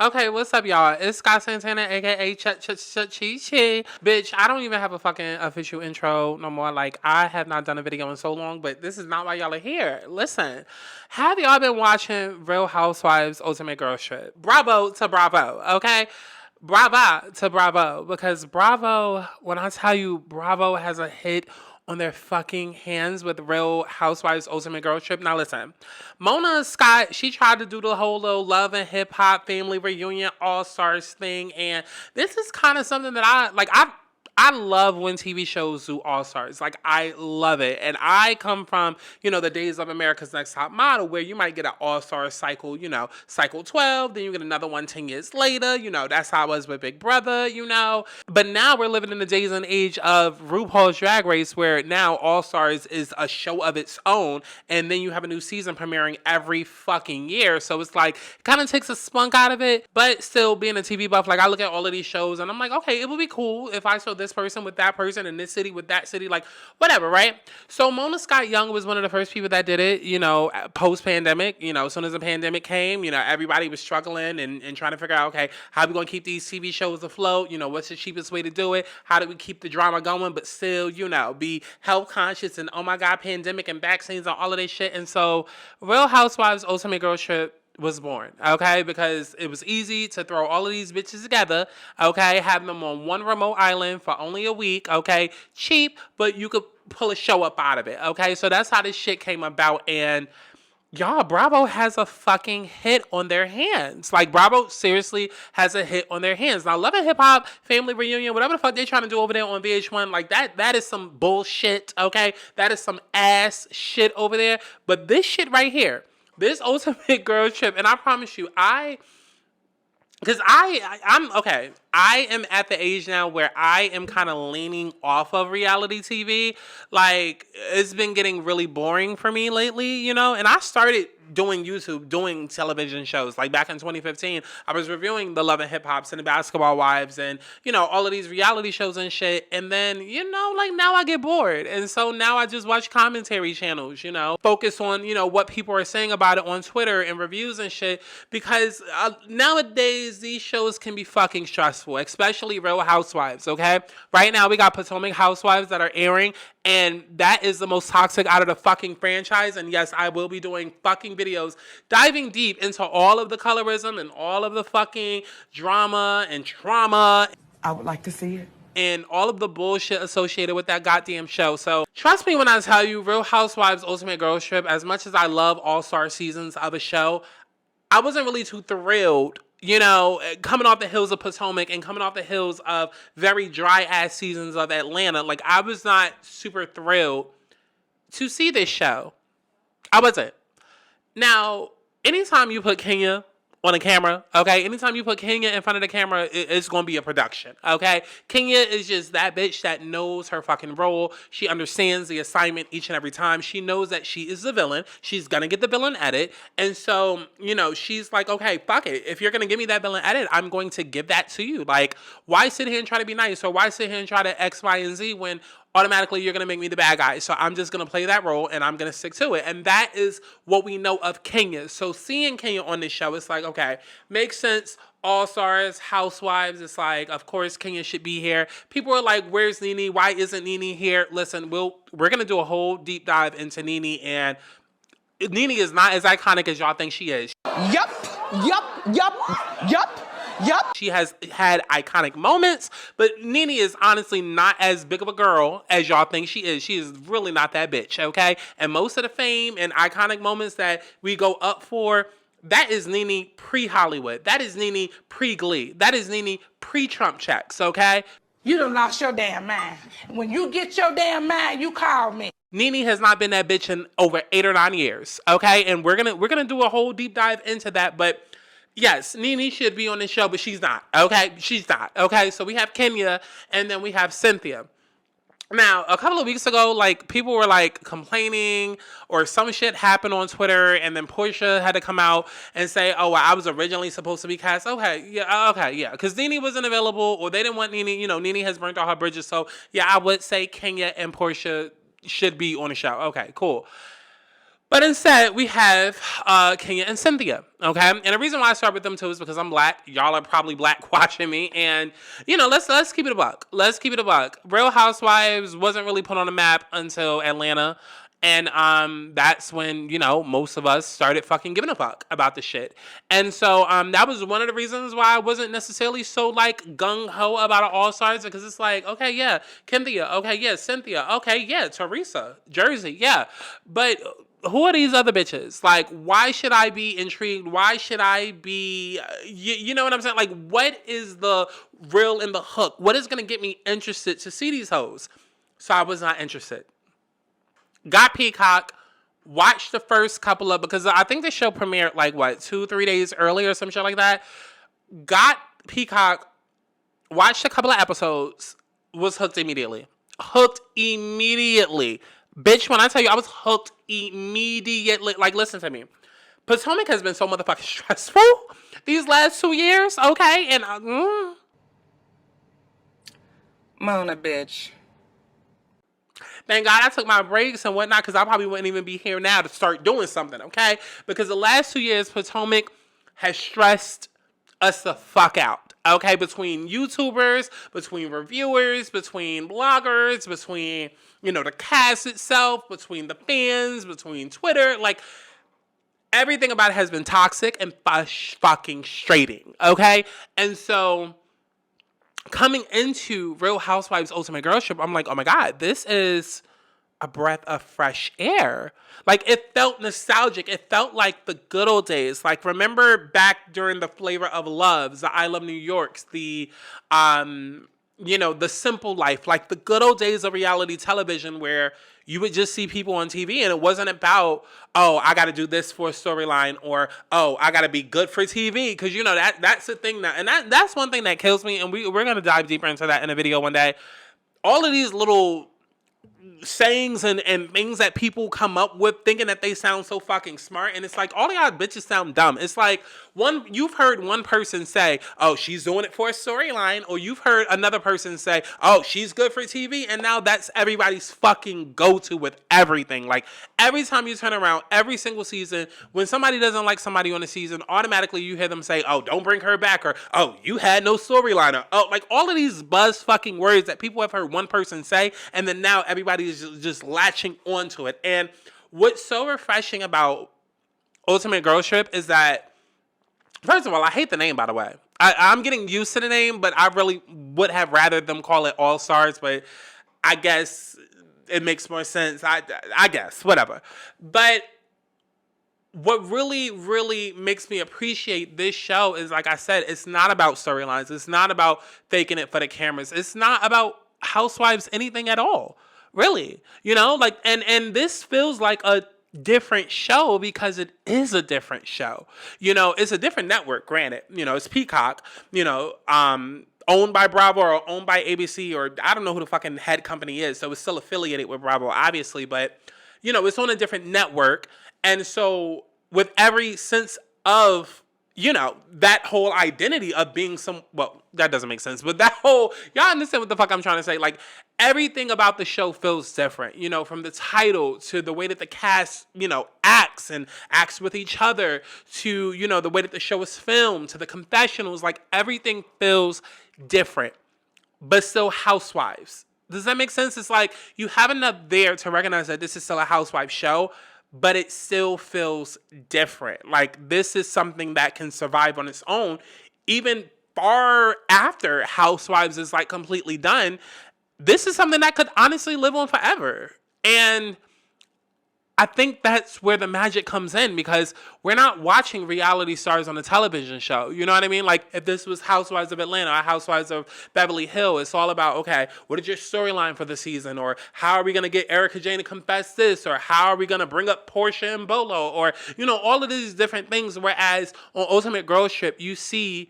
Okay, what's up, y'all? It's Sky Santana, aka Chi. Bitch, I don't even have a fucking official intro no more. Like, I have not done a video in so long, but this is not why y'all are here. Listen, have y'all been watching Real Housewives Ultimate Girls Trip? Bravo to Bravo, okay? Brava to Bravo, because Bravo, when I tell you Bravo has a hit on their fucking hands with Real Housewives Ultimate Girls Trip. Now listen, Mona Scott, she tried to do the whole little love and hip hop family reunion all stars thing, and this is kind of something that I like. I love when TV shows do all stars. Like, I love it. And I come from, the days of America's Next Top Model where you might get an all star cycle, cycle 12, then you get another one 10 years later. That's how I was with Big Brother. But now we're living in the days and age of RuPaul's Drag Race where now All Stars is a show of its own. And then you have a new season premiering every fucking year. So it's like, it kind of takes a spunk out of it. But still, being a TV buff, like, I look at all of these shows and I'm like, okay, it would be cool if I saw this person with that person in this city with that city, like, whatever, right? So Mona Scott Young was one of the first people that did it, post-pandemic. As soon as the pandemic came, everybody was struggling and trying to figure out, okay, how are we going to keep these TV shows afloat? What's the cheapest way to do it? How do we keep the drama going, but still, be health conscious and, oh my God, pandemic and vaccines and all of this shit. And so Real Housewives Ultimate Girls Trip was born, okay? Because it was easy to throw all of these bitches together, okay? Have them on one remote island for only a week, okay? Cheap, but you could pull a show up out of it, okay? So that's how this shit came about, and y'all, Bravo has a fucking hit on their hands. Like, Bravo seriously has a hit on their hands. Now, Love and Hip Hop, Family Reunion, whatever the fuck they're trying to do over there on VH1, like, that is some bullshit, okay? That is some ass shit over there. But this shit right here, this Ultimate Girls Trip, and I promise you, because I'm okay. I am at the age now where I am kind of leaning off of reality TV. Like, it's been getting really boring for me lately, and I started doing YouTube, doing television shows. Like, back in 2015, I was reviewing the Love and Hip Hops and the Basketball Wives and, all of these reality shows and shit. And then, like, now I get bored. And so now I just watch commentary channels, focus on, what people are saying about it on Twitter and reviews and shit. Because nowadays, these shows can be fucking stressful, especially Real Housewives, okay? Right now, we got Potomac Housewives that are airing, and that is the most toxic out of the fucking franchise. And yes, I will be doing fucking videos diving deep into all of the colorism and all of the fucking drama and trauma. I would like to see it. And all of the bullshit associated with that goddamn show. So trust me when I tell you, Real Housewives Ultimate Girls Trip, as much as I love all-star seasons of a show, I wasn't really too thrilled, coming off the hills of Potomac and coming off the hills of very dry-ass seasons of Atlanta. Like, I was not super thrilled to see this show. I wasn't. Now, anytime you put Kenya on a camera, okay? Anytime you put Kenya in front of the camera, it's going to be a production, okay? Kenya is just that bitch that knows her fucking role. She understands the assignment each and every time. She knows that she is the villain. She's going to get the villain edit. And so, she's like, okay, fuck it. If you're going to give me that villain edit, I'm going to give that to you. Like, why sit here and try to be nice? Or why sit here and try to X, Y, and Z when automatically you're going to make me the bad guy? So I'm just going to play that role and I'm going to stick to it. And that is what we know of Kenya. So seeing Kenya on this show, it's like, okay, makes sense. All Stars, Housewives, it's like, of course, Kenya should be here. People are like, where's Nene? Why isn't Nene here? Listen, we're going to do a whole deep dive into Nene, and Nene is not as iconic as y'all think she is. Yup. She has had iconic moments, but Nene is honestly not as big of a girl as y'all think she is. She is really not that bitch, okay? And most of the fame and iconic moments that we go up for, that is Nene pre-Hollywood. That is Nene pre-Glee. That is Nene pre-Trump checks, okay? You done lost your damn mind. When you get your damn mind, you call me. Nene has not been that bitch in over 8 or 9 years, okay? And we're gonna do a whole deep dive into that, but yes, Nene should be on this show, but she's not, okay? She's not, okay? So we have Kenya, and then we have Cynthia. Now, a couple of weeks ago, like, people were, like, complaining, or some shit happened on Twitter, and then Portia had to come out and say, oh, well, I was originally supposed to be cast. Okay, yeah, because Nene wasn't available, or they didn't want Nene. Nene has burnt all her bridges, so, yeah, I would say Kenya and Portia should be on the show. Okay, cool. But instead, we have Kenya and Cynthia, okay? And the reason why I start with them, too, is because I'm black. Y'all are probably black watching me. And, let's keep it a buck. Let's keep it a buck. Real Housewives wasn't really put on the map until Atlanta. And that's when, most of us started fucking giving a fuck about the shit. And so that was one of the reasons why I wasn't necessarily so, gung-ho about All-Stars. Because it's like, okay, yeah, Cynthia. Okay, yeah, Cynthia. Okay, yeah, Teresa. Jersey, yeah. But who are these other bitches? Like, why should I be intrigued? Why should I be, you know what I'm saying? Like, what is the real in the hook? What is going to get me interested to see these hoes? So I was not interested. Got Peacock, watched the first couple of, because I think the show premiered 2-3 days earlier or some shit like that. Got Peacock, watched a couple of episodes, was hooked immediately. Hooked immediately. Bitch, when I tell you I was hooked immediately, listen to me. Potomac has been so motherfucking stressful these last 2 years, okay? And, Mona, bitch. Thank God I took my breaks and whatnot, because I probably wouldn't even be here now to start doing something, okay? Because the last 2 years, Potomac has stressed us the fuck out, okay? Between YouTubers, between reviewers, between bloggers, between, the cast itself, between the fans, between Twitter, everything about it has been toxic and fucking straighting, okay? And so coming into Real Housewives Ultimate Girls Trip, I'm like, oh my God, this is a breath of fresh air. It felt nostalgic. It felt like the good old days. Remember back during the Flavor of Loves, the I Love New Yorks, the, the simple life, the good old days of reality television where you would just see people on TV and it wasn't about, oh, I got to do this for a storyline, or, oh, I got to be good for TV. Because, that's the thing now. And that's one thing that kills me. And we're going to dive deeper into that in a video one day. All of these little sayings and things that people come up with thinking that they sound so fucking smart, and it's like all of y'all bitches sound dumb. It's like you've heard one person say, oh, she's doing it for a storyline, or you've heard another person say, oh, she's good for TV, and now that's everybody's fucking go-to with everything. Every time you turn around, every single season, when somebody doesn't like somebody on the season, automatically you hear them say, oh, don't bring her back, or oh, you had no storyline, or oh, all of these buzz fucking words that people have heard one person say, and then now everybody is just latching onto it. And what's so refreshing about Ultimate Girls Trip is that, first of all, I hate the name, by the way. I'm getting used to the name, but I really would have rather them call it All Stars, but I guess it makes more sense. I guess, whatever. But what really, really makes me appreciate this show is, like I said, it's not about storylines. It's not about faking it for the cameras. It's not about Housewives anything at all. Really, and this feels like a different show because it is a different show. It's a different network, granted. It's Peacock, owned by Bravo or owned by ABC, or I don't know who the fucking head company is. So it's still affiliated with Bravo, obviously, but, it's on a different network. And so with every sense of, that whole identity of being well, that doesn't make sense, but that whole, y'all understand what the fuck I'm trying to say? Everything about the show feels different, from the title to the way that the cast, acts and acts with each other to, the way that the show is filmed to the confessionals, everything feels different, but still Housewives. Does that make sense? It's you have enough there to recognize that this is still a Housewives show, but it still feels different. This is something that can survive on its own, even far after Housewives is completely done. This is something that could honestly live on forever. And I think that's where the magic comes in, because we're not watching reality stars on a television show. You know what I mean? If this was Housewives of Atlanta or Housewives of Beverly Hills, it's all about, okay, what is your storyline for the season? Or how are we going to get Erica Jane to confess this? Or how are we going to bring up Portia and Bolo? Or, all of these different things. Whereas on Ultimate Girls Trip, you see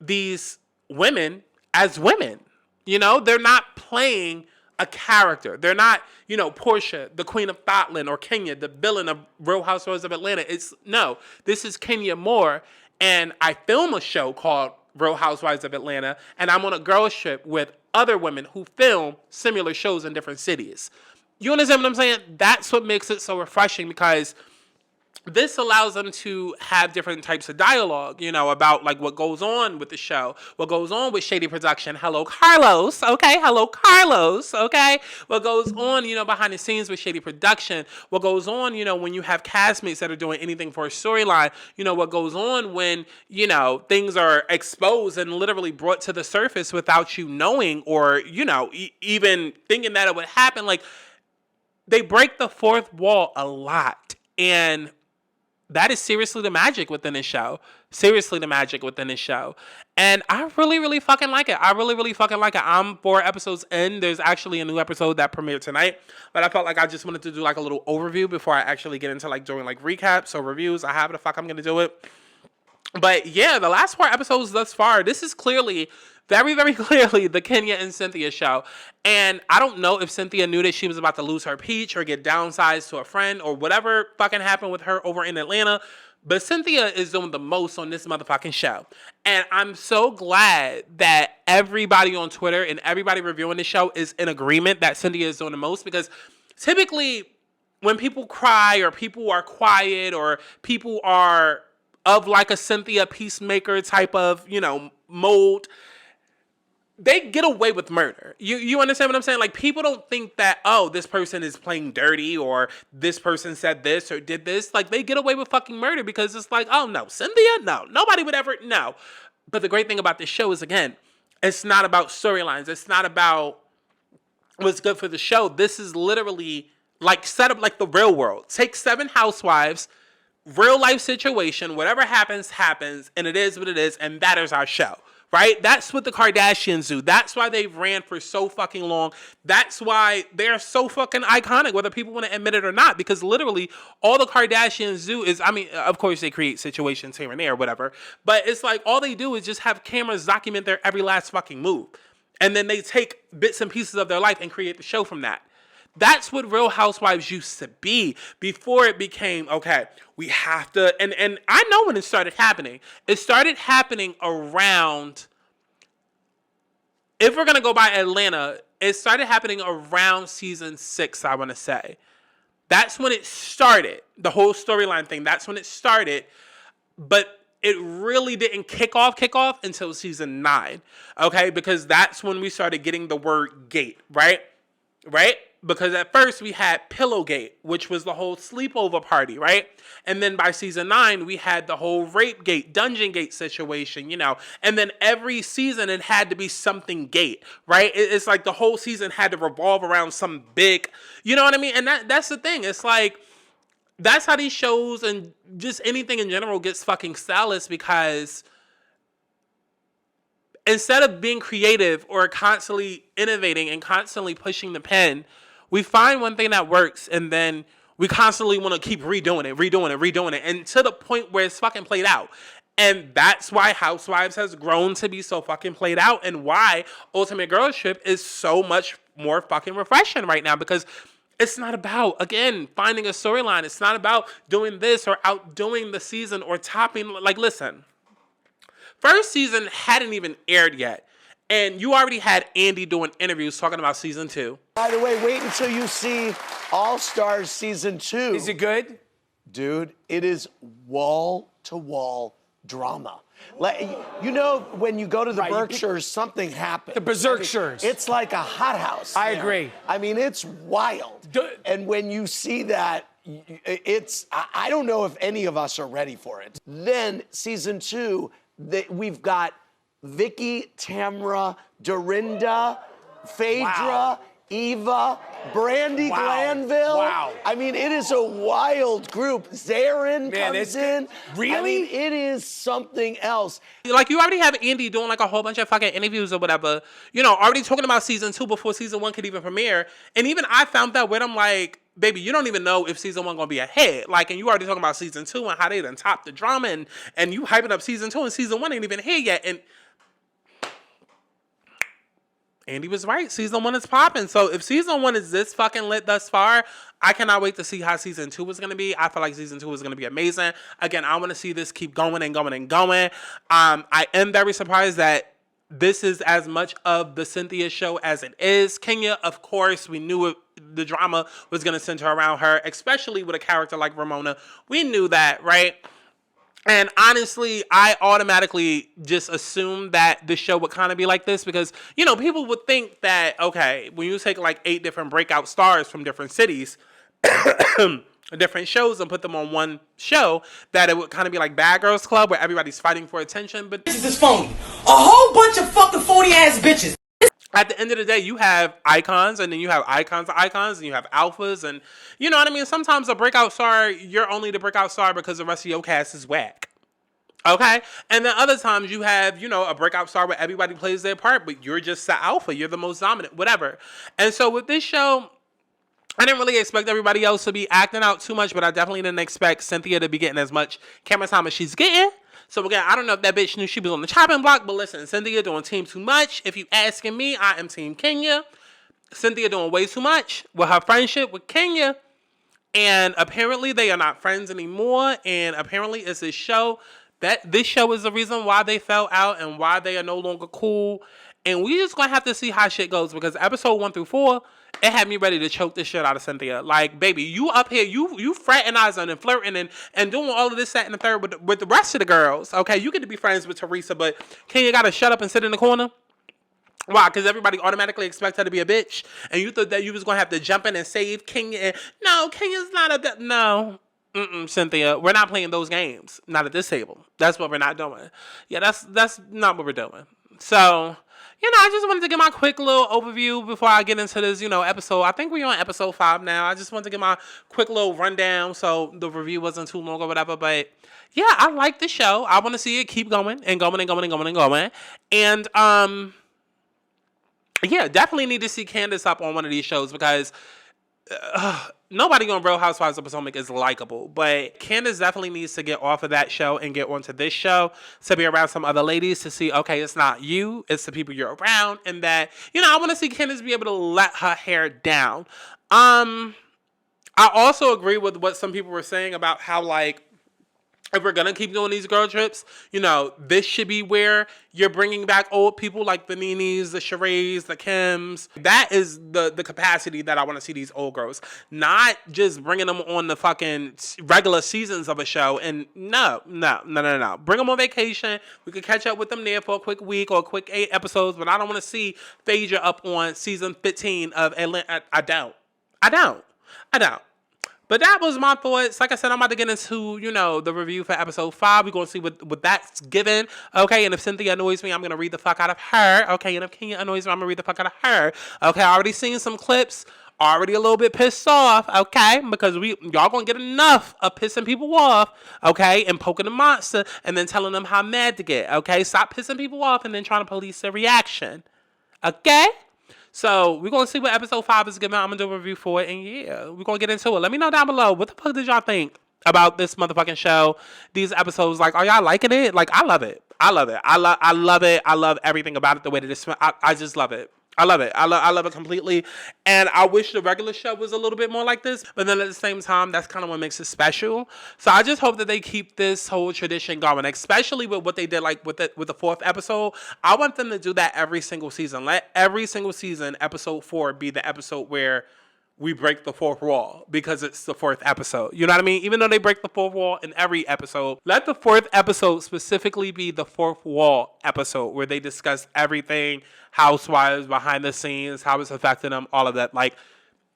these women as women. They're not playing a character. They're not, Portia, the Queen of Thotland, or Kenya, the villain of Real Housewives of Atlanta. This is Kenya Moore, and I film a show called Real Housewives of Atlanta, and I'm on a girls trip with other women who film similar shows in different cities. You understand what I'm saying? That's what makes it so refreshing, because this allows them to have different types of dialogue, you know, about like what goes on with the show, what goes on with shady production. Hello, Carlos. Okay. Hello, Carlos. Okay. What goes on, you know, behind the scenes with shady production, what goes on, you know, when you have castmates that are doing anything for a storyline, you know, what goes on when, you know, things are exposed and literally brought to the surface without you knowing, or, you know, even thinking that it would happen. Like, they break the fourth wall a lot. And that is seriously the magic within this show. Seriously the magic within this show. And I really, really fucking like it. I really, really fucking like it. I'm 4 episodes in. There's actually a new episode that premiered tonight. But I felt like I just wanted to do like a little overview before I actually get into like doing like recaps or reviews. I have the fuck I'm going to do it. But yeah, the last 4 episodes thus far, this is clearly, very, very clearly, the Kenya and Cynthia show. And I don't know if Cynthia knew that she was about to lose her peach or get downsized to a friend or whatever fucking happened with her over in Atlanta. But Cynthia is doing the most on this motherfucking show. And I'm so glad that everybody on Twitter and everybody reviewing the show is in agreement that Cynthia is doing the most, because typically when people cry or people are quiet or people are of like a Cynthia Peacemaker type of, you know, mold, they get away with murder. You understand what I'm saying? Like, people don't think that, oh, this person is playing dirty or this person said this or did this. Like, they get away with fucking murder because it's like, oh, no, Cynthia? No, nobody would ever, no. But the great thing about this show is, again, it's not about storylines. It's not about what's good for the show. This is literally like set up like the real world. Take 7 housewives, real life situation, whatever happens, happens, and it is what it is, and that is our show, right? That's what the Kardashians do. That's why they've ran for so fucking long. That's why they're so fucking iconic, whether people want to admit it or not, because literally all the Kardashians do is, I mean, of course they create situations here and there, whatever, but it's like all they do is just have cameras document their every last fucking move, and then they take bits and pieces of their life and create the show from that. That's what Real Housewives used to be before it became, okay, we have to, and I know when it started happening. It started happening around, if we're going to go by Atlanta, it started happening around season 6, I want to say. That's when it started, the whole storyline thing. That's when it started, but it really didn't kick off until season 9, okay? Because that's when we started getting the word gate, right? Right? Because at first we had Pillowgate, which was the whole sleepover party, right? And then by season 9, we had the whole rape gate, dungeon gate situation, you know. And then every season it had to be something gate, right? It's like the whole season had to revolve around some big, you know what I mean? And that's the thing. It's like, that's how these shows and just anything in general gets fucking stylish, because instead of being creative or constantly innovating and constantly pushing the pen, we find one thing that works, and then we constantly want to keep redoing it, and to the point where it's fucking played out. And that's why Housewives has grown to be so fucking played out, and why Ultimate Girls Trip is so much more fucking refreshing right now, because it's not about, again, finding a storyline. It's not about doing this or outdoing the season or topping. Like, listen, first season hadn't even aired yet, and you already had Andy doing interviews talking about season 2. By the way, wait until you see All Stars season 2. Is it good? Dude, it is wall-to-wall drama. Like, you know, when you go to the Berkshires, something happens. The Berkshires. I mean, it's like a hothouse. I agree. I mean, it's wild. And when you see that, it's, I don't know if any of us are ready for it. Then season 2, we've got Vicky, Tamra, Dorinda, Phaedra, Eva, Brandy Glanville. Wow. I mean, it is a wild group. Zarin comes in. Really? I mean, it is something else. Like, you already have Andy doing like a whole bunch of fucking interviews or whatever, you know, already talking about season 2 before season 1 could even premiere. And even I found that when I'm like, baby, you don't even know if season 1 gonna be a hit. Like, and you already talking about season 2 and how they done topped the drama, and you hyping up season 2 and season 1 ain't even here yet. And Andy was right. Season 1 is popping. So if season 1 is this fucking lit thus far, I cannot wait to see how season 2 is going to be. I feel like season 2 is going to be amazing. Again, I want to see this keep going and going and going. I am very surprised that this is as much of the Cynthia show as it is. Kenya, of course, we knew the drama was going to center around her, especially with a character like Ramona. We knew that, right? And honestly, I automatically just assumed that the show would kind of be like this because, you know, people would think that, okay, when you take like 8 different breakout stars from different cities, different shows and put them on one show, that it would kind of be like Bad Girls Club where everybody's fighting for attention. But This is phony. A whole bunch of fucking phony ass bitches. at the end of the day, you have icons, and then you have icons of icons, and you have alphas, and you know what I mean? Sometimes a breakout star, you're only the breakout star because the rest of your cast is whack. Okay? And then other times you have, you know, a breakout star where everybody plays their part, but you're just the alpha. You're the most dominant, whatever. And so with this show, I didn't really expect everybody else to be acting out too much, but I definitely didn't expect Cynthia to be getting as much camera time as she's getting. So again, I don't know if that bitch knew she was on the chopping block, but listen, Cynthia doing team too much. If you asking me, I am team Kenya. Cynthia doing way too much with her friendship with Kenya. And apparently they are not friends anymore. And apparently it's a show that this show is the reason why they fell out and why they are no longer cool. And we just gonna have to see how shit goes because episode 1 through 4, it had me ready to choke this shit out of Cynthia. Like, baby, you up here, you fraternizing and flirting and doing all of this, that, and the third with the rest of the girls. Okay, you get to be friends with Teresa, but Kenya gotta shut up and sit in the corner. Why? Because everybody automatically expects her to be a bitch, and you thought that you was gonna have to jump in and save Kenya. And, no, Kenya's not a no. Cynthia, we're not playing those games. Not at this table. That's what we're not doing. Yeah, that's not what we're doing. So, you know, I just wanted to get my quick little overview before I get into this, you know, episode. I think we're on episode 5 now. I just wanted to get my quick little rundown so the review wasn't too long or whatever. But yeah, I like the show. I want to see it keep going and going and going and going and going. And yeah, definitely need to see Candace up on one of these shows because nobody on Real Housewives of Potomac is likable, but Candace definitely needs to get off of that show and get onto this show to be around some other ladies to see, okay, it's not you, it's the people you're around, and that, you know, I want to see Candace be able to let her hair down. I also agree with what some people were saying about how, like, if we're going to keep doing these girl trips, you know, this should be where you're bringing back old people like the Nenes, the Sheree, the Kims. That is the capacity that I want to see these old girls. Not just bringing them on the fucking regular seasons of a show. And no. Bring them on vacation. We could catch up with them there for a quick week or a quick 8 episodes. But I don't want to see Phaedra up on season 15 of Atlanta. I don't. But that was my thoughts. Like I said, I'm about to get into, you know, the review for episode 5. We're going to see what that's given. Okay, and if Cynthia annoys me, I'm going to read the fuck out of her. Okay, and if Kenya annoys me, I'm going to read the fuck out of her. Okay, I already seen some clips. Already a little bit pissed off, okay? Because y'all going to get enough of pissing people off, okay? And poking the monster and then telling them how mad to get, okay? Stop pissing people off and then trying to police their reaction, okay? So, we're going to see what episode 5 is giving. I'm going to do a review for it. And yeah, we're going to get into it. Let me know down below. What the fuck did y'all think about this motherfucking show? These episodes, like, are y'all liking it? Like, I love it. I love it. I love it. I love everything about it. The way that it's, I just love it. I love it. I love it completely. And I wish the regular show was a little bit more like this. But then at the same time, that's kind of what makes it special. So I just hope that they keep this whole tradition going, especially with what they did like with the 4th episode. I want them to do that every single season. Let every single season, episode 4, be the episode where we break the 4th wall because it's the 4th episode. You know what I mean? Even though they break the 4th wall in every episode, let the 4th episode specifically be the 4th wall episode where they discuss everything, Housewives, behind the scenes, how it's affecting them, all of that. Like,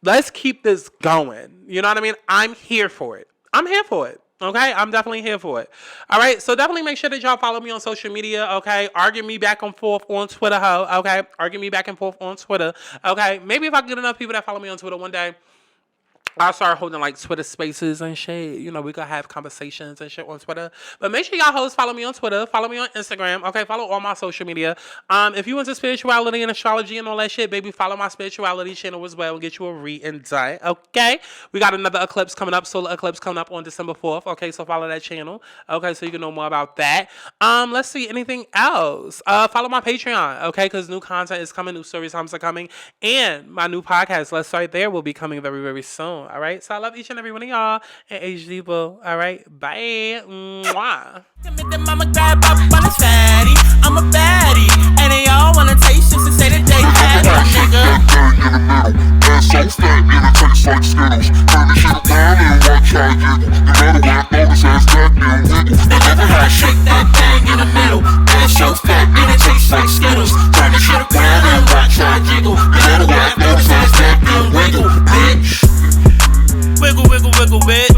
let's keep this going. You know what I mean? I'm here for it. Okay, I'm definitely here for it. All right, so definitely make sure that y'all follow me on social media, okay? Argue me back and forth on Twitter, okay? Argue me back and forth on Twitter, okay? Maybe if I get enough people that follow me on Twitter one day, I'll start holding like Twitter spaces and shit. You know, we could have conversations and shit on Twitter. But make sure y'all hoes follow me on Twitter. Follow me on Instagram. Okay, follow all my social media. If you into spirituality and astrology and all that shit, baby, follow my spirituality channel as well and get you a read done. Okay? We got another eclipse coming up, solar eclipse coming up on December 4th. Okay, so follow that channel. Okay, so you can know more about that. Let's see, anything else? Follow my Patreon, okay? Because new content is coming, new story times are coming. And my new podcast, Let's Start There, will be coming very, very soon. All right, so I love each and every one of y'all. And HD boo. All right, bye. Mwah. I'm a baddie, and they all wanna taste just to say that they had a nigga. fat and it tastes like Skittles. Turn the shit around and watch how I jiggle. You better work, notice ass back and wiggle. And never had shake that thing in the middle. Ass so fat and it tastes like Skittles. Turn the shit around and watch how I jiggle. You better work, notice ass back and wiggle, bitch. Wiggle, wiggle, wiggle, bitch.